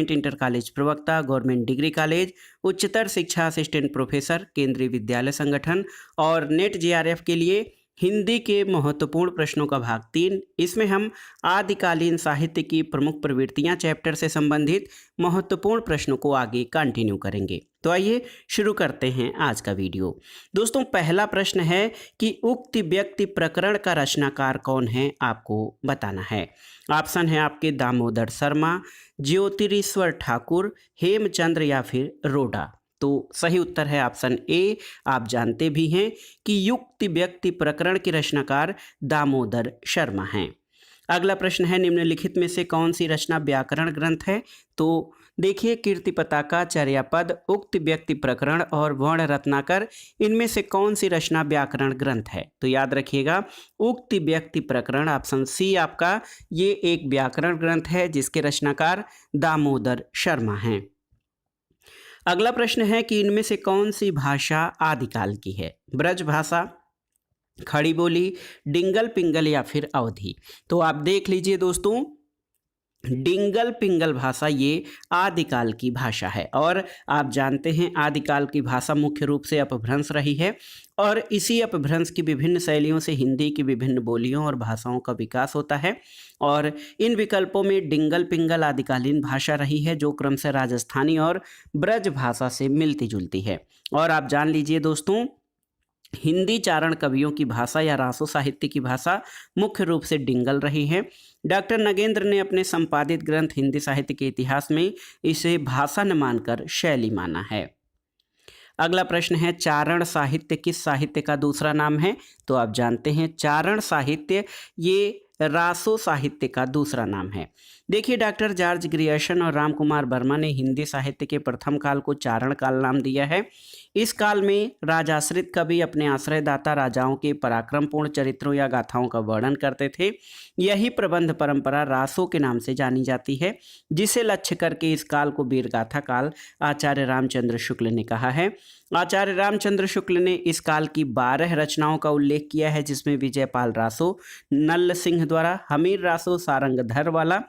Inter college प्रवक्ता, government degree college, उच्चतर शिक्षा असिस्टेंट प्रोफेसर, केंद्रीय विद्यालय संगठन और नेट जेआरएफ के लिए हिंदी के महत्वपूर्ण प्रश्नों का भाग 3। इसमें हम आदिकालीन साहित्य की प्रमुख प्रवृत्तियां चैप्टर से संबंधित महत्वपूर्ण प्रश्नों को आगे कंटिन्यू करेंगे। तो आइए शुरू करते हैं आज का वीडियो। दोस्तों, पहला प्रश्न है कि उक्त व्यक्ति प्रकरण का रचनाकार कौन है, आपको बताना है। ऑप्शन है आपके दामोदर शर्मा, ज्योतिरीश्वर ठाकुर, हेमचंद्र या फिर रोडा। तो सही उत्तर है ऑप्शन ए। आप जानते भी हैं कि युक्त व्यक्ति प्रकरण के रचनाकार दामोदर शर्मा हैं। अगला प्रश्न है निम्नलिखित में से कौन सी रचना व्याकरण ग्रंथ है। तो देखिए, कीर्ति पताका, चर्यापद, उक्त व्यक्ति प्रकरण और वर्ण रत्नाकर, इनमें से कौन सी रचना व्याकरण ग्रंथ है। तो याद रखिएगा, उक्त व्यक्ति प्रकरण ऑप्शन सी आपका ये एक व्याकरण ग्रंथ है जिसके रचनाकार दामोदर शर्मा हैं। अगला प्रश्न है कि इनमें से कौन सी भाषा आदिकाल की है। ब्रज भाषा, खड़ी बोली, डिंगल पिंगल या फिर अवधी। तो आप देख लीजिए दोस्तों, डिंगल पिंगल भाषा ये आदिकाल की भाषा है और आप जानते हैं आदिकाल की भाषा मुख्य रूप से अपभ्रंश रही है और इसी अपभ्रंश की विभिन्न शैलियों से हिंदी की विभिन्न बोलियों और भाषाओं का विकास होता है और इन विकल्पों में डिंगल पिंगल आदिकालीन भाषा रही है जो क्रमशः राजस्थानी और ब्रज भाषा से मिलती जुलती है। और आप जान लीजिए दोस्तों, हिंदी चारण कवियों की भाषा या रासो साहित्य की भाषा मुख्य रूप से डिंगल रही है। डॉक्टर नगेंद्र ने अपने संपादित ग्रंथ हिंदी साहित्य के इतिहास में इसे भाषा न मानकर शैली माना है। अगला प्रश्न है चारण साहित्य किस साहित्य का दूसरा नाम है। तो आप जानते हैं चारण साहित्य ये रासो साहित्य का दूसरा नाम है। देखिए, डॉक्टर जॉर्ज ग्रियर्सन और राम कुमार वर्मा ने हिंदी साहित्य के प्रथम काल को चारण काल नाम दिया है। इस काल में राजाश्रित कवि अपने आश्रयदाता राजाओं के पराक्रमपूर्ण चरित्रों या गाथाओं का वर्णन करते थे। यही प्रबंध परंपरा रासो के नाम से जानी जाती है, जिसे लक्ष्य करके इस काल को वीरगाथा काल आचार्य रामचंद्र शुक्ल ने कहा है। आचार्य रामचंद्र शुक्ल ने इस काल की 12 रचनाओं का उल्लेख किया है, जिसमें विजयपाल रासो, नल्ल सिंह द्वारा, हमीर रासो सारंगधर वाला,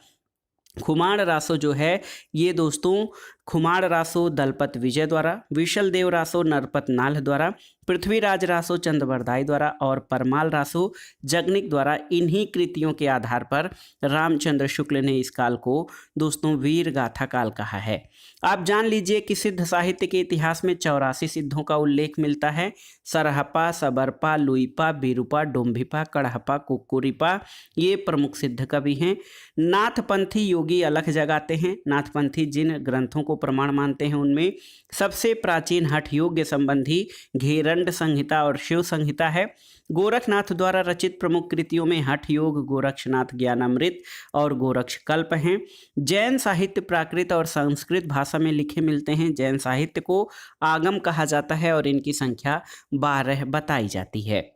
खुमाण रासो जो है ये दोस्तों खुमाण रासो दलपत विजय द्वारा, विशल देव रासो नरपत नाल्ह द्वारा, पृथ्वीराज रासो चंद्रवरदाई द्वारा और परमाल रासो जगनिक द्वारा, इन्हीं कृतियों के आधार पर रामचंद्र शुक्ल ने इस काल को दोस्तों वीर गाथा काल कहा है। आप जान लीजिए कि सिद्ध साहित्य के इतिहास में 84 सिद्धों का उल्लेख मिलता है। सरहपा, सबरपा, लुईपा, बीरूपा, डोम्भिपा, कड़हपा, कुक्कुरिपा ये प्रमुख सिद्ध कवि हैं। नाथपंथी योगी अलख जगाते हैं। नाथपंथी जिन ग्रंथों को प्रमाण मानते हैं उनमें सबसे प्राचीन हठ योग्य संबंधी घेरंड संहिता और शिव संहिता है। गोरखनाथ द्वारा रचित प्रमुख कृतियों में हठ योग, गोरक्षनाथ ज्ञानामृत और गोरक्ष कल्प हैं। जैन साहित्य प्राकृत और संस्कृत भाषा में लिखे मिलते हैं। जैन साहित्य को आगम कहा जाता है और इनकी संख्या 12 बताई जाती है।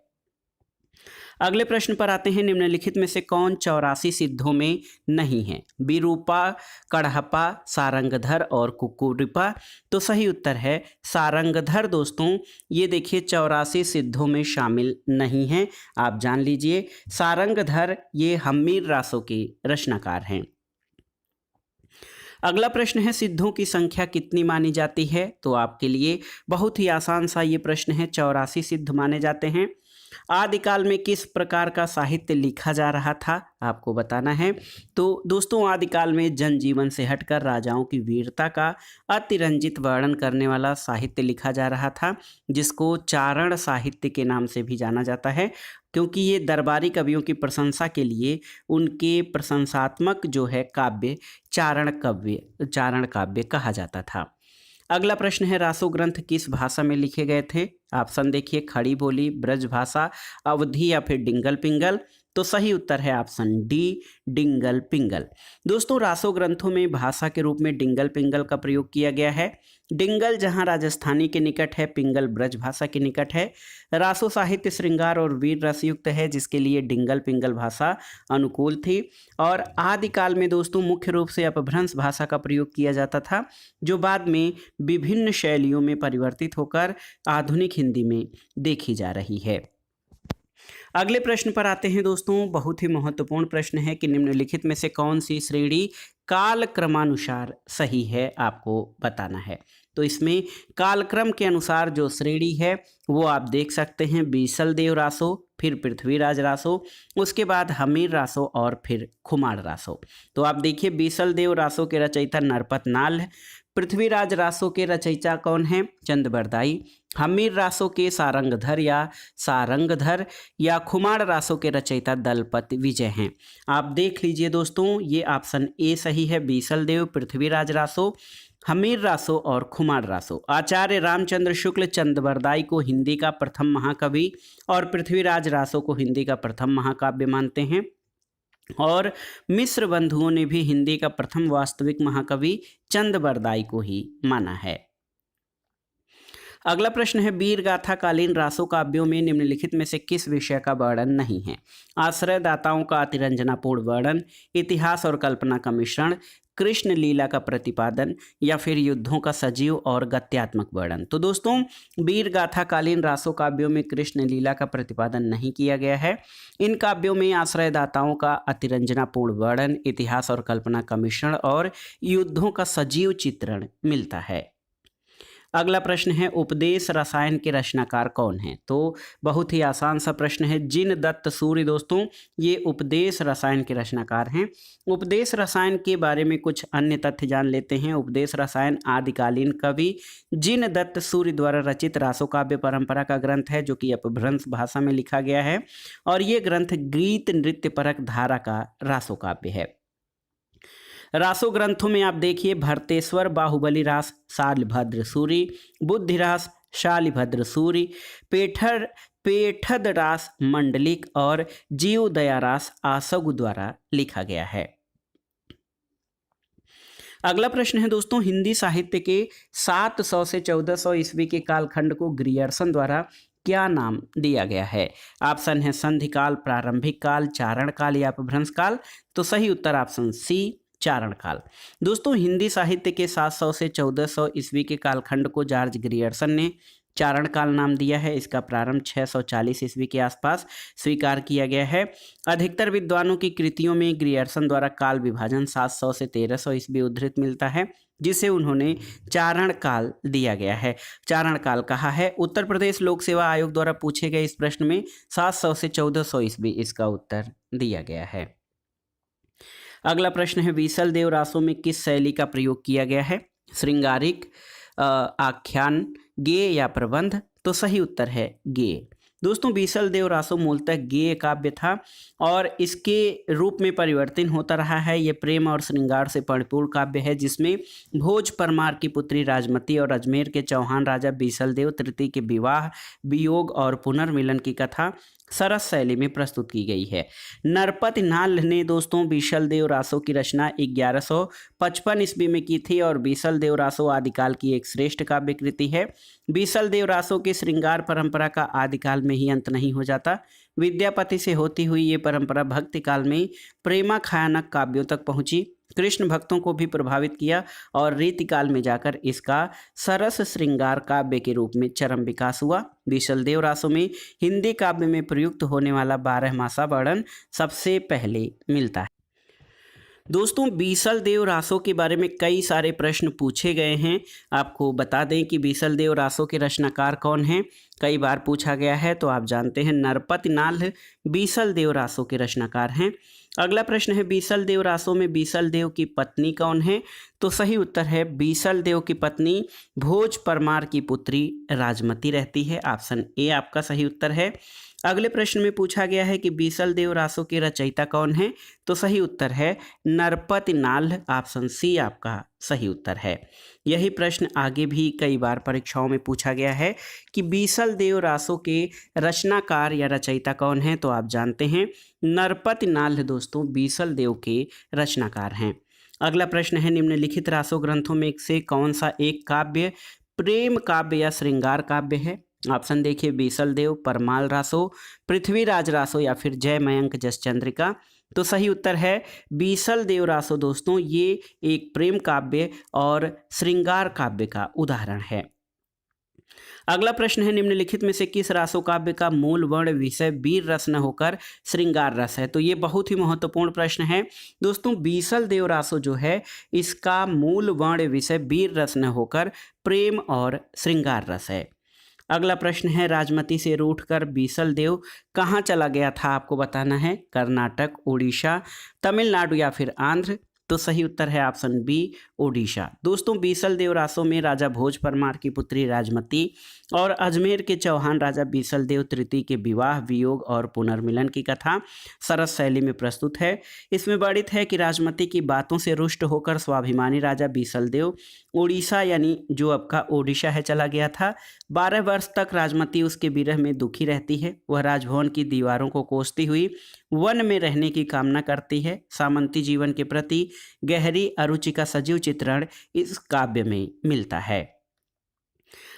अगले प्रश्न पर आते हैं, निम्नलिखित में से कौन 84 सिद्धों में नहीं है। बीरूपा, कड़हपा, सारंगधर और कुक्कुरिपा। तो सही उत्तर है सारंगधर। दोस्तों ये देखिए 84 सिद्धों में शामिल नहीं है। आप जान लीजिए सारंगधर ये हम्मीर रासो के रचनाकार हैं। अगला प्रश्न है सिद्धों की संख्या कितनी मानी जाती है। तो आपके लिए बहुत ही आसान सा ये प्रश्न है। 84 सिद्ध माने जाते हैं। आदिकाल में किस प्रकार का साहित्य लिखा जा रहा था, आपको बताना है। तो दोस्तों आदिकाल में जनजीवन से हटकर राजाओं की वीरता का अतिरंजित वर्णन करने वाला साहित्य लिखा जा रहा था, जिसको चारण साहित्य के नाम से भी जाना जाता है, क्योंकि ये दरबारी कवियों की प्रशंसा के लिए उनके प्रशंसात्मक जो है काव्य चारण काव्य कहा जाता था। अगला प्रश्न है रासो ग्रंथ किस भाषा में लिखे गए थे। ऑप्शन देखिए, खड़ी बोली, ब्रज भाषा, अवधी या फिर डिंगल पिंगल। तो सही उत्तर है ऑप्शन डी, डिंगल पिंगल। दोस्तों रासो ग्रंथों में भाषा के रूप में डिंगल पिंगल का प्रयोग किया गया है। डिंगल जहां राजस्थानी के निकट है, पिंगल ब्रज भाषा के निकट है। रासो साहित्य श्रृंगार और वीर रस युक्त है, जिसके लिए डिंगल पिंगल भाषा अनुकूल थी। और आदिकाल में दोस्तों मुख्य रूप से अपभ्रंश भाषा का प्रयोग किया जाता था, जो बाद में विभिन्न शैलियों में परिवर्तित होकर आधुनिक हिंदी में देखी जा रही है। अगले प्रश्न पर आते हैं दोस्तों। बहुत ही महत्वपूर्ण प्रश्न है कि निम्नलिखित में से कौन सी श्रेणी काल क्रमानुसार सही है आपको बताना है। तो इसमें कालक्रम के अनुसार जो श्रेणी है वो आप देख सकते हैं, बीसल देव रासो, फिर पृथ्वीराज रासो, उसके बाद हमीर रासो और फिर खुमार रासो। तो आप देखिए बीसल देव रासो के रचयिता नरपत नाल है, पृथ्वीराज रासो के रचयिता कौन है, चंदबरदाई, हमीर रासो के सारंगधर या खुमार रासो के रचयिता दलपत विजय हैं। आप देख लीजिए दोस्तों, ये ऑप्शन ए सही है, बीसल देव, पृथ्वीराज रासो, हमीर रासो और खुमार रासो। आचार्य रामचंद्र शुक्ल चंदबरदाई को हिंदी का प्रथम महाकवि और पृथ्वीराज रासो को हिंदी का प्रथम महाकाव्य मानते हैं, और मिश्र बंधुओं ने भी हिंदी का प्रथम वास्तविक महाकवि चंदबरदाई को ही माना है। अगला प्रश्न है, वीर गाथा कालीन रासो काव्यों में निम्नलिखित में से किस विषय का वर्णन नहीं है? आश्रयदाताओं का अतिरंजनापूर्ण वर्णन, इतिहास और कल्पना का मिश्रण, कृष्ण लीला का प्रतिपादन या फिर युद्धों का सजीव और गत्यात्मक वर्णन। तो दोस्तों, वीर गाथा कालीन रासो काव्यों में कृष्ण लीला का प्रतिपादन नहीं किया गया है। इन काव्यों में आश्रयदाताओं का अतिरंजनापूर्ण वर्णन, इतिहास और कल्पना का मिश्रण और युद्धों का सजीव चित्रण मिलता है। अगला प्रश्न है, उपदेश रसायन के रचनाकार कौन हैं? तो बहुत ही आसान सा प्रश्न है, जिन दत्त सूर्य दोस्तों ये उपदेश रसायन के रचनाकार हैं। उपदेश रसायन के बारे में कुछ अन्य तथ्य जान लेते हैं। उपदेश रसायन आदिकालीन कवि जिन दत्त सूर्य द्वारा रचित रासो काव्य परंपरा का ग्रंथ है, जो कि अपभ्रंश भाषा में लिखा गया है, और ये ग्रंथ गीत नृत्य परक धारा का रासो काव्य है। रासो ग्रंथों में आप देखिए, भरतेश्वर बाहुबली रास शालिभद्र सूरी, बुद्धि रास शालिभद्र सूरी, पेठद रास मंडलिक और जीव दया रास आसगु द्वारा लिखा गया है। अगला प्रश्न है दोस्तों, हिंदी साहित्य के 700 से 1400 ईस्वी के कालखंड को ग्रियर्सन द्वारा क्या नाम दिया गया है? ऑप्शन है संधि काल, प्रारंभिक काल, चारण काल या अपभ्रंश काल। तो सही उत्तर ऑप्शन सी, चारण काल। दोस्तों, हिंदी साहित्य के 700 से 1400 ईस्वी के कालखंड को जॉर्ज ग्रियर्सन ने चारण काल नाम दिया है। इसका प्रारंभ 640 ईस्वी के आसपास स्वीकार किया गया है। अधिकतर विद्वानों की कृतियों में ग्रियर्सन द्वारा काल विभाजन 700 से 1300 ईस्वी उद्धृत मिलता है, जिसे उन्होंने चारण काल दिया गया है। चारण काल कहा है। उत्तर प्रदेश लोक सेवा आयोग द्वारा पूछे गए इस प्रश्न में 700 से 1400 ईस्वी इसका उत्तर दिया गया है। अगला प्रश्न है, बीसल देव रासो में किस शैली का प्रयोग किया गया है? श्रृंगारिक, आख्यान, गेय या प्रबंध? तो सही उत्तर है गेय। दोस्तों, बीसल देव रासो मूलतः गेय काव्य था और इसके रूप में परिवर्तन होता रहा है। ये प्रेम और श्रृंगार से परिपूर्ण काव्य है, जिसमें भोज परमार की पुत्री राजमती और अजमेर के चौहान राजा बीसल देव तृतीय के विवाह, वियोग और पुनर्मिलन की कथा सरस शैली में प्रस्तुत की गई है। नरपत नाल ने दोस्तों बीसल देव रासो की रचना 1155 ईस्वी में की थी और बीसल देव रासो आदिकाल की एक श्रेष्ठ काव्य कृति है। बीसल देव रासो की श्रृंगार परंपरा का आदिकाल में ही अंत नहीं हो जाता। विद्यापति से होती हुई ये परंपरा भक्ति काल में प्रेमाख्यानक काव्यों तक पहुंची, कृष्ण भक्तों को भी प्रभावित किया और रीतिकाल में जाकर इसका सरस श्रृंगार काव्य के रूप में चरम विकास हुआ। बीसल देव रासो में हिंदी काव्य में प्रयुक्त होने वाला 12 मासा वर्णन सबसे पहले मिलता है। दोस्तों, बीसल देव रासो के बारे में कई सारे प्रश्न पूछे गए हैं। आपको बता दें कि बीसल देव रासो के रचनाकार कौन हैं, कई बार पूछा गया है। तो आप जानते हैं नरपत नाल बीसल देव रासो के रचनाकार हैं। अगला प्रश्न है, बीसल देव रासो में बीसल देव की पत्नी कौन है? तो सही उत्तर है बीसल देव की पत्नी भोज परमार की पुत्री राजमती रहती है। ऑप्शन ए आपका सही उत्तर है। अगले प्रश्न में पूछा गया है कि बीसल देव रासो के रचयिता कौन है? तो सही उत्तर है नरपत नाल। ऑप्शन सी आपका सही उत्तर है। यही प्रश्न आगे भी कई बार परीक्षाओं में पूछा गया है कि बीसल देव रासो के रचनाकार या रचयिता कौन है? तो आप जानते हैं नरपत नाल दोस्तों बीसल देव के रचनाकार हैं। अगला प्रश्न है, निम्नलिखित रासो ग्रंथों में से कौन सा एक काव्य प्रेम काव्य या श्रृंगार काव्य है? ऑप्शन देखिए, बीसल देव, परमाल रासो, पृथ्वीराज रासो या फिर जय मयंक जस चंद्रिका। तो सही उत्तर है बीसल देव रासो दोस्तों, ये एक प्रेम काव्य और श्रृंगार काव्य का उदाहरण है। अगला प्रश्न है, निम्नलिखित में से किस रासो काव्य का मूल वर्ण विषय वीर रस न होकर श्रृंगार रस है? तो ये बहुत ही महत्वपूर्ण प्रश्न है दोस्तों। बीसल देव रासो जो है इसका मूल वर्ण विषय वीर रस न होकर प्रेम और श्रृंगार रस है। अगला प्रश्न है, राजमती से रूठकर बीसल देव कहाँ चला गया था? आपको बताना है, कर्नाटक, उड़ीसा, तमिलनाडु या फिर आंध्र। तो सही उत्तर है ऑप्शन बी, ओडिशा। दोस्तों, बीसल देव रासों में राजा भोज परमार की पुत्री राजमती और अजमेर के चौहान राजा बीसल देव तृतीय के विवाह, वियोग और पुनर्मिलन की कथा सरस शैली में प्रस्तुत है। इसमें वर्णित है कि राजमती की बातों से रुष्ट होकर स्वाभिमानी राजा बीसल देव उड़ीसा यानी जो अब का ओडिशा है चला गया था। 12 वर्ष तक राजमती उसके विरह में दुखी रहती है। वह राजभवन की दीवारों को कोसती हुई वन में रहने की कामना करती है। सामंती जीवन के प्रति गहरी अरुचि का सजीव चित्रण इस काव्य में मिलता है।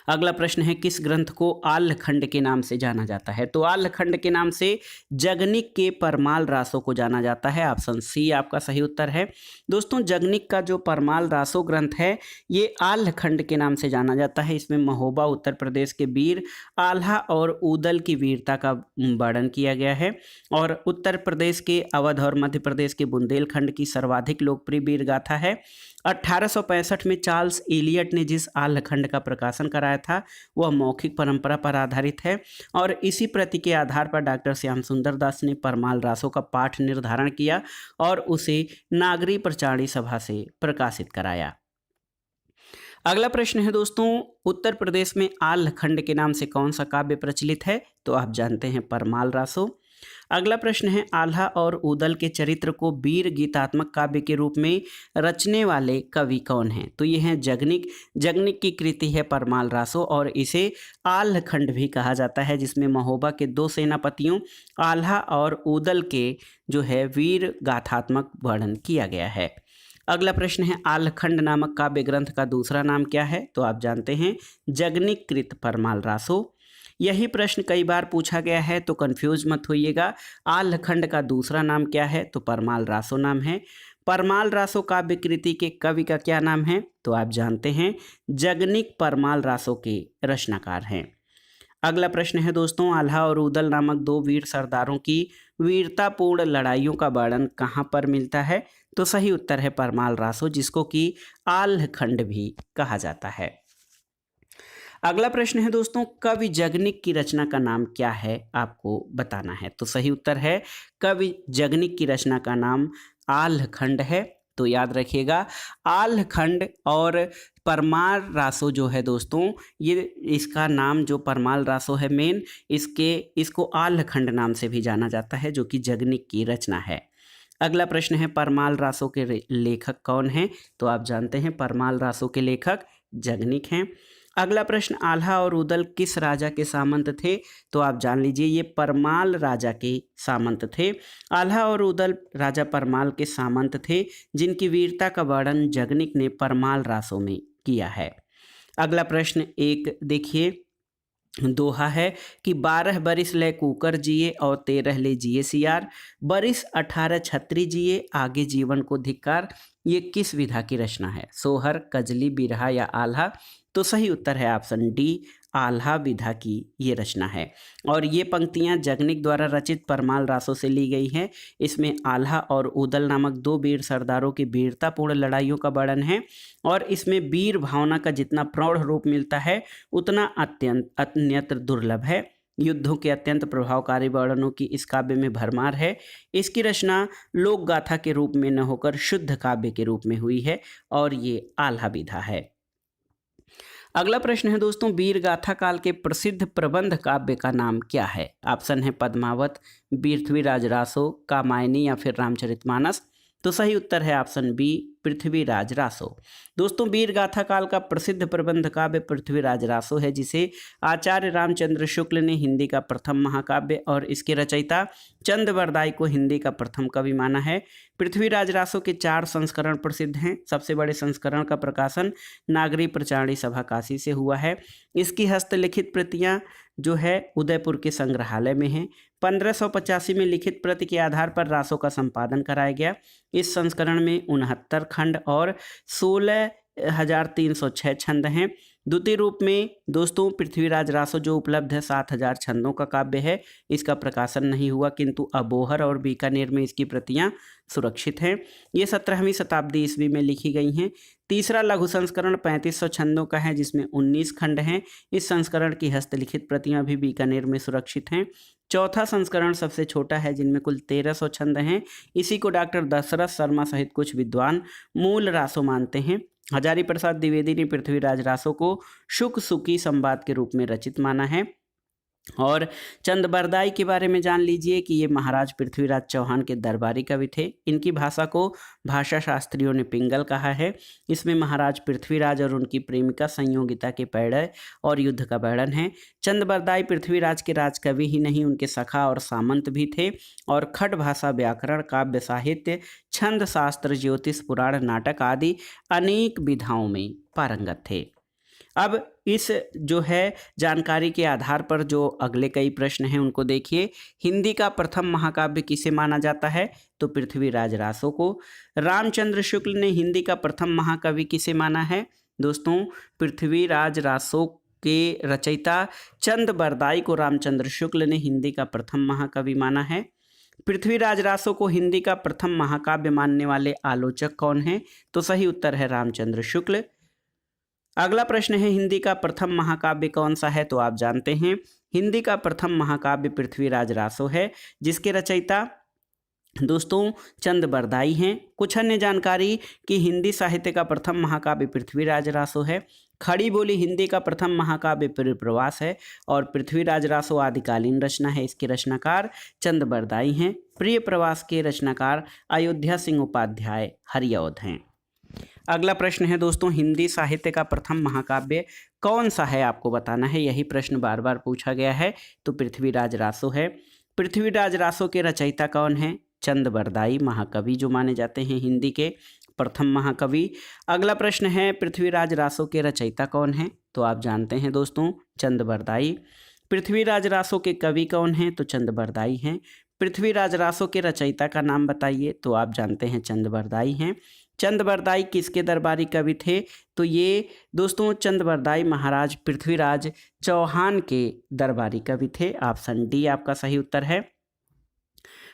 अगला प्रश्न है, किस ग्रंथ को आल्हखंड के नाम से जाना जाता है? तो आल्हखंड के नाम से जगनिक के परमाल रासों को जाना जाता है। ऑप्शन सी आपका सही उत्तर है। दोस्तों, जगनिक का जो परमाल रासो ग्रंथ है ये आल्हखंड के नाम से जाना जाता है। इसमें महोबा उत्तर प्रदेश के वीर आल्हा और ऊदल की वीरता का वर्णन किया गया है और उत्तर प्रदेश के अवध और मध्य प्रदेश के बुंदेलखंड की सर्वाधिक लोकप्रिय वीर गाथा है। 1865 में चार्ल्स इलियट ने जिस आल्हखंड का प्रकाशन कराया था वह मौखिक परंपरा पर आधारित है और इसी प्रति के आधार पर डॉक्टर श्याम सुंदर दास ने परमाल रासों का पाठ निर्धारण किया और उसे नागरी प्रचारणी सभा से प्रकाशित कराया। अगला प्रश्न है दोस्तों, उत्तर प्रदेश में आल्हखंड के नाम से कौन सा काव्य प्रचलित है? तो आप जानते हैं परमाल रासो। अगला प्रश्न है, आल्हा और ऊदल के चरित्र को वीर गीतात्मक काव्य के रूप में रचने वाले कवि कौन हैं? तो ये हैं जगनिक। जगनिक की कृति है परमाल रासो और इसे आल्हखंड भी कहा जाता है, जिसमें महोबा के 2 सेनापतियों आल्हा और ऊदल के जो है वीर गाथात्मक वर्णन किया गया है। अगला प्रश्न है, आल्हखंड नामक काव्य ग्रंथ का दूसरा नाम क्या है? तो आप जानते हैं जगनिक कृत परमाल रासो। यही प्रश्न कई बार पूछा गया है तो कंफ्यूज मत होइएगा। आल्हखंड का दूसरा नाम क्या है? तो परमाल रासो नाम है। परमाल रासो काव्य कृति के कवि का क्या नाम है? तो आप जानते हैं जगनिक परमाल रासो के रचनाकार हैं। अगला प्रश्न है दोस्तों, आल्हा और ऊदल नामक 2 वीर सरदारों की वीरतापूर्ण लड़ाइयों का वर्णन कहाँ पर मिलता है? तो सही उत्तर है परमाल रासो, जिसको कि आल्हखंड भी कहा जाता है। अगला प्रश्न है दोस्तों, कवि जगनिक की रचना का नाम क्या है? आपको बताना है। तो सही उत्तर है कवि जगनिक की रचना का नाम आल्हखंड है। तो याद रखिएगा, आल्हखंड और परमाल रासो जो है दोस्तों, ये इसका नाम जो परमाल रासो है मेन, इसको आल्हखंड नाम से भी जाना जाता है, जो कि जगनिक की रचना है। अगला प्रश्न है, परमाल रासो के लेखक कौन हैं? तो आप जानते हैं परमाल रासो के लेखक जगनिक हैं। अगला प्रश्न, आल्हा और ऊदल किस राजा के सामंत थे? तो आप जान लीजिए ये परमाल राजा के सामंत थे। आल्हा और ऊदल राजा परमाल के सामंत थे, जिनकी वीरता का वर्णन जगनिक ने परमाल रासों में किया है। अगला प्रश्न एक देखिए, दोहा है कि 12 बरिस ले कुकर जिए और 13 ले जिए सियार, बरिस 18 छत्री जिए आगे जीवन को धिक्कार। ये किस विधा की रचना है? सोहर, कजली, बिरहा या आल्हा? तो सही उत्तर है ऑप्शन डी, आल्हा विधा की ये रचना है और ये पंक्तियां जगनिक द्वारा रचित परमाल रासों से ली गई हैं। इसमें आल्हा और ऊदल नामक 2 वीर सरदारों की वीरतापूर्ण लड़ाइयों का वर्णन है और इसमें वीर भावना का जितना प्रौढ़ रूप मिलता है उतना अन्यत्र दुर्लभ है। युद्धों के अत्यंत प्रभावकारी वर्णनों की इस काव्य में भरमार है। इसकी रचना लोक गाथा के रूप में न होकर शुद्ध काव्य के रूप में हुई है और ये आल्हा विधा है। अगला प्रश्न है दोस्तों, वीर गाथा काल के प्रसिद्ध प्रबंध काव्य का नाम क्या है? ऑप्शन है पद्मावत, पृथ्वीराज रासो, कामायनी या फिर रामचरितमानस। तो सही उत्तर है ऑप्शन बी, पृथ्वीराज रासो। दोस्तों, वीर गाथा काल का प्रसिद्ध प्रबंध काव्य पृथ्वीराज रासो है, जिसे आचार्य रामचंद्र शुक्ल ने हिंदी का प्रथम महाकाव्य और इसके रचयिता चंद्रवरदाई को हिंदी का प्रथम कवि माना है। पृथ्वीराज रासो के 4 संस्करण प्रसिद्ध हैं। सबसे बड़े संस्करण का प्रकाशन नागरी प्रचारणी सभा काशी से हुआ है। इसकी हस्तलिखित प्रतियां जो है उदयपुर के संग्रहालय में हैं। 1585 में लिखित प्रति के आधार पर रासों का संपादन कराया गया। इस संस्करण में 69 खंड और 16 1306 छंद हैं। द्वितीय रूप में दोस्तों पृथ्वीराज रासो जो उपलब्ध है 7000 छंदों का काव्य है। इसका प्रकाशन नहीं हुआ, किंतु अबोहर और बीकानेर में इसकी प्रतियां सुरक्षित हैं। ये 17वीं शताब्दी ईस्वी में लिखी गई हैं। तीसरा लघु संस्करण 3500 छंदों का है, जिसमें 19 खंड हैं। इस संस्करण की हस्तलिखित प्रतियां भी बीकानेर में सुरक्षित हैं। चौथा संस्करण सबसे छोटा है, जिनमें कुल 1300 छंद हैं। इसी को डॉक्टर दशरथ शर्मा सहित कुछ विद्वान मूल रासो मानते हैं। हजारी प्रसाद द्विवेदी ने पृथ्वीराज रासो को शुक सुकी संवाद के रूप में रचित माना है। और चंद-बरदाई के बारे में जान लीजिए कि ये महाराज पृथ्वीराज चौहान के दरबारी कवि थे। इनकी भाषा को भाषा शास्त्रियों ने पिंगल कहा है। इसमें महाराज पृथ्वीराज और उनकी प्रेमिका संयोगिता के पैड़य और युद्ध का वर्णन है। चंद-बरदाई पृथ्वीराज के राजकवि ही नहीं, उनके सखा और सामंत भी थे और खट भाषा, व्याकरण, काव्य साहित्य, छंद शास्त्र, ज्योतिष, पुराण, नाटक आदि अनेक विधाओं में पारंगत थे। अब इस जो है जानकारी के आधार पर जो अगले कई प्रश्न हैं उनको देखिए। हिंदी का प्रथम महाकाव्य किसे माना जाता है? तो पृथ्वीराज रासो को। रामचंद्र शुक्ल ने हिंदी का प्रथम महाकवि किसे माना है? दोस्तों पृथ्वीराज रासो के रचयिता चंद-बरदाई को रामचंद्र शुक्ल ने हिंदी का प्रथम महाकवि माना है। पृथ्वीराज रासो को हिंदी का प्रथम महाकाव्य मानने वाले आलोचक कौन हैं? तो सही उत्तर है रामचंद्र शुक्ल। अगला प्रश्न है हिंदी का प्रथम महाकाव्य कौन सा है? तो आप जानते हैं हिंदी का प्रथम महाकाव्य पृथ्वीराज रासो है, जिसके रचयिता दोस्तों चंद-बरदाई हैं। कुछ अन्य जानकारी कि हिंदी साहित्य का प्रथम महाकाव्य पृथ्वीराज रासो है। खड़ी बोली हिंदी का प्रथम महाकाव्य प्रियप्रवास है और पृथ्वीराज रासो आदिकालीन रचना है। इसके रचनाकार चंद-बरदाई हैं। प्रियप्रवास के रचनाकार अयोध्या सिंह उपाध्याय हरिऔध हैं। अगला प्रश्न है दोस्तों हिंदी साहित्य का प्रथम महाकाव्य कौन सा है? आपको बताना है। यही प्रश्न बार बार पूछा गया है। तो पृथ्वीराज रासो है। पृथ्वीराज रासो के रचयिता कौन है? चंद-बरदाई महाकवि जो माने जाते हैं हिंदी के प्रथम महाकवि। अगला प्रश्न है पृथ्वीराज रासो के रचयिता कौन है? तो आप जानते हैं दोस्तों चंद-बरदाई। पृथ्वीराज रासो के कवि कौन हैं? तो चंद-बरदाई हैं। पृथ्वीराज रासो के रचयिता का नाम बताइए। तो आप जानते हैं चंद-बरदाई हैं। चंद-बरदाई किसके दरबारी कवि थे? तो ये दोस्तों चंद-बरदाई महाराज पृथ्वीराज चौहान के दरबारी कवि थे। ऑप्शन डी आपका सही उत्तर है।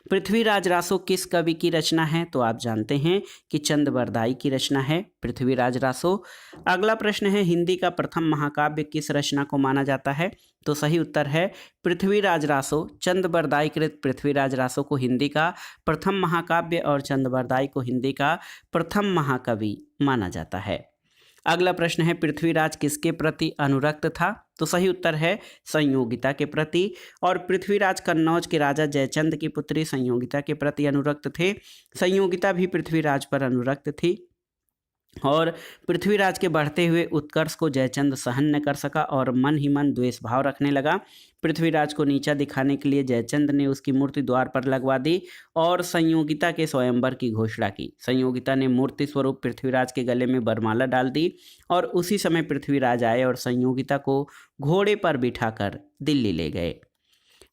पृथ्वीराज रासो किस कवि की रचना है? तो आप जानते हैं कि चंद-बरदाई की रचना है पृथ्वीराज रासो। अगला प्रश्न है हिंदी का प्रथम महाकाव्य किस रचना को माना जाता है? तो सही उत्तर है पृथ्वीराज रासो। चंद-बरदाई कृत पृथ्वीराज रासो को हिंदी का प्रथम महाकाव्य और चंद-बरदाई को हिंदी का प्रथम महाकवि माना जाता है। अगला प्रश्न है पृथ्वीराज किसके प्रति अनुरक्त था? तो सही उत्तर है संयोगिता के प्रति। और पृथ्वीराज कन्नौज के राजा जयचंद की पुत्री संयोगिता के प्रति अनुरक्त थे। संयोगिता भी पृथ्वीराज पर अनुरक्त थी और पृथ्वीराज के बढ़ते हुए उत्कर्ष को जयचंद सहन न कर सका और मन ही मन द्वेष भाव रखने लगा। पृथ्वीराज को नीचा दिखाने के लिए जयचंद ने उसकी मूर्ति द्वार पर लगवा दी और संयोगिता के स्वयंवर की घोषणा की। संयोगिता ने मूर्ति स्वरूप पृथ्वीराज के गले में वरमाला डाल दी और उसी समय पृथ्वीराज आए और संयोगिता को घोड़े पर बिठाकर दिल्ली ले गए।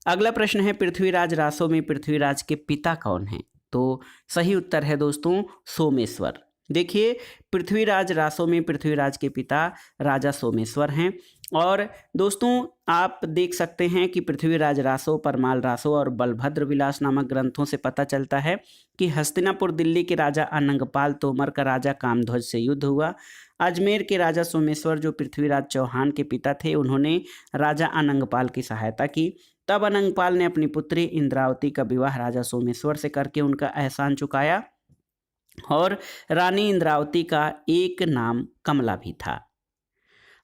अगला प्रश्न है पृथ्वीराज रासो में पृथ्वीराज के पिता कौन हैं? तो सही उत्तर है दोस्तों सोमेश्वर। देखिए पृथ्वीराज रासो में पृथ्वीराज के पिता राजा सोमेश्वर हैं। और दोस्तों आप देख सकते हैं कि पृथ्वीराज रासो, परमाल रासो और बलभद्र विलास नामक ग्रंथों से पता चलता है कि हस्तिनापुर दिल्ली के राजा अनंगपाल तोमर का राजा कामध्वज से युद्ध हुआ। अजमेर के राजा सोमेश्वर जो पृथ्वीराज चौहान के पिता थे, उन्होंने राजा अनंगपाल की सहायता की। तब अनंगपाल ने अपनी पुत्री इंद्रावती का विवाह राजा सोमेश्वर से करके उनका एहसान चुकाया और रानी इंद्रावती का एक नाम कमला भी था।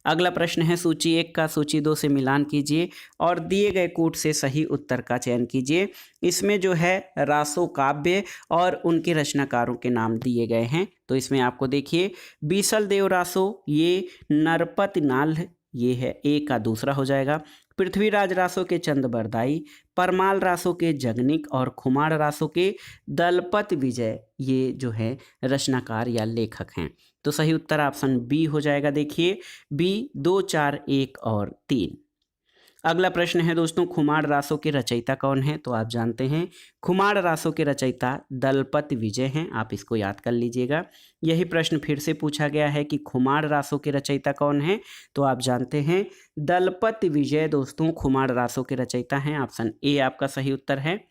अगला प्रश्न है सूची 1 का सूची 2 से मिलान कीजिए और दिए गए कूट से सही उत्तर का चयन कीजिए। इसमें जो है रासो काव्य और उनके रचनाकारों के नाम दिए गए हैं। तो इसमें आपको देखिए बीसल देव रासो, ये नरपति नाल, ये है ए का दूसरा हो जाएगा। पृथ्वीराज रासो के चंद-बरदाई, परमाल रासो के जगनिक और खुमार रासो के दलपत विजय, ये जो है रचनाकार या लेखक हैं। तो सही उत्तर ऑप्शन बी हो जाएगा। देखिए बी 2, 4, 1 और 3। अगला प्रश्न है दोस्तों, खुमार रासों के रचयिता कौन है? तो आप जानते हैं खुमार रासों के रचयिता दलपत विजय हैं, आप इसको याद कर लीजिएगा। यही प्रश्न फिर से पूछा गया है कि खुमार रासों के रचयिता कौन है? तो आप जानते हैं दलपत विजय दोस्तों खुमार रासों के रचयिता हैं। ऑप्शन ए आपका सही उत्तर है।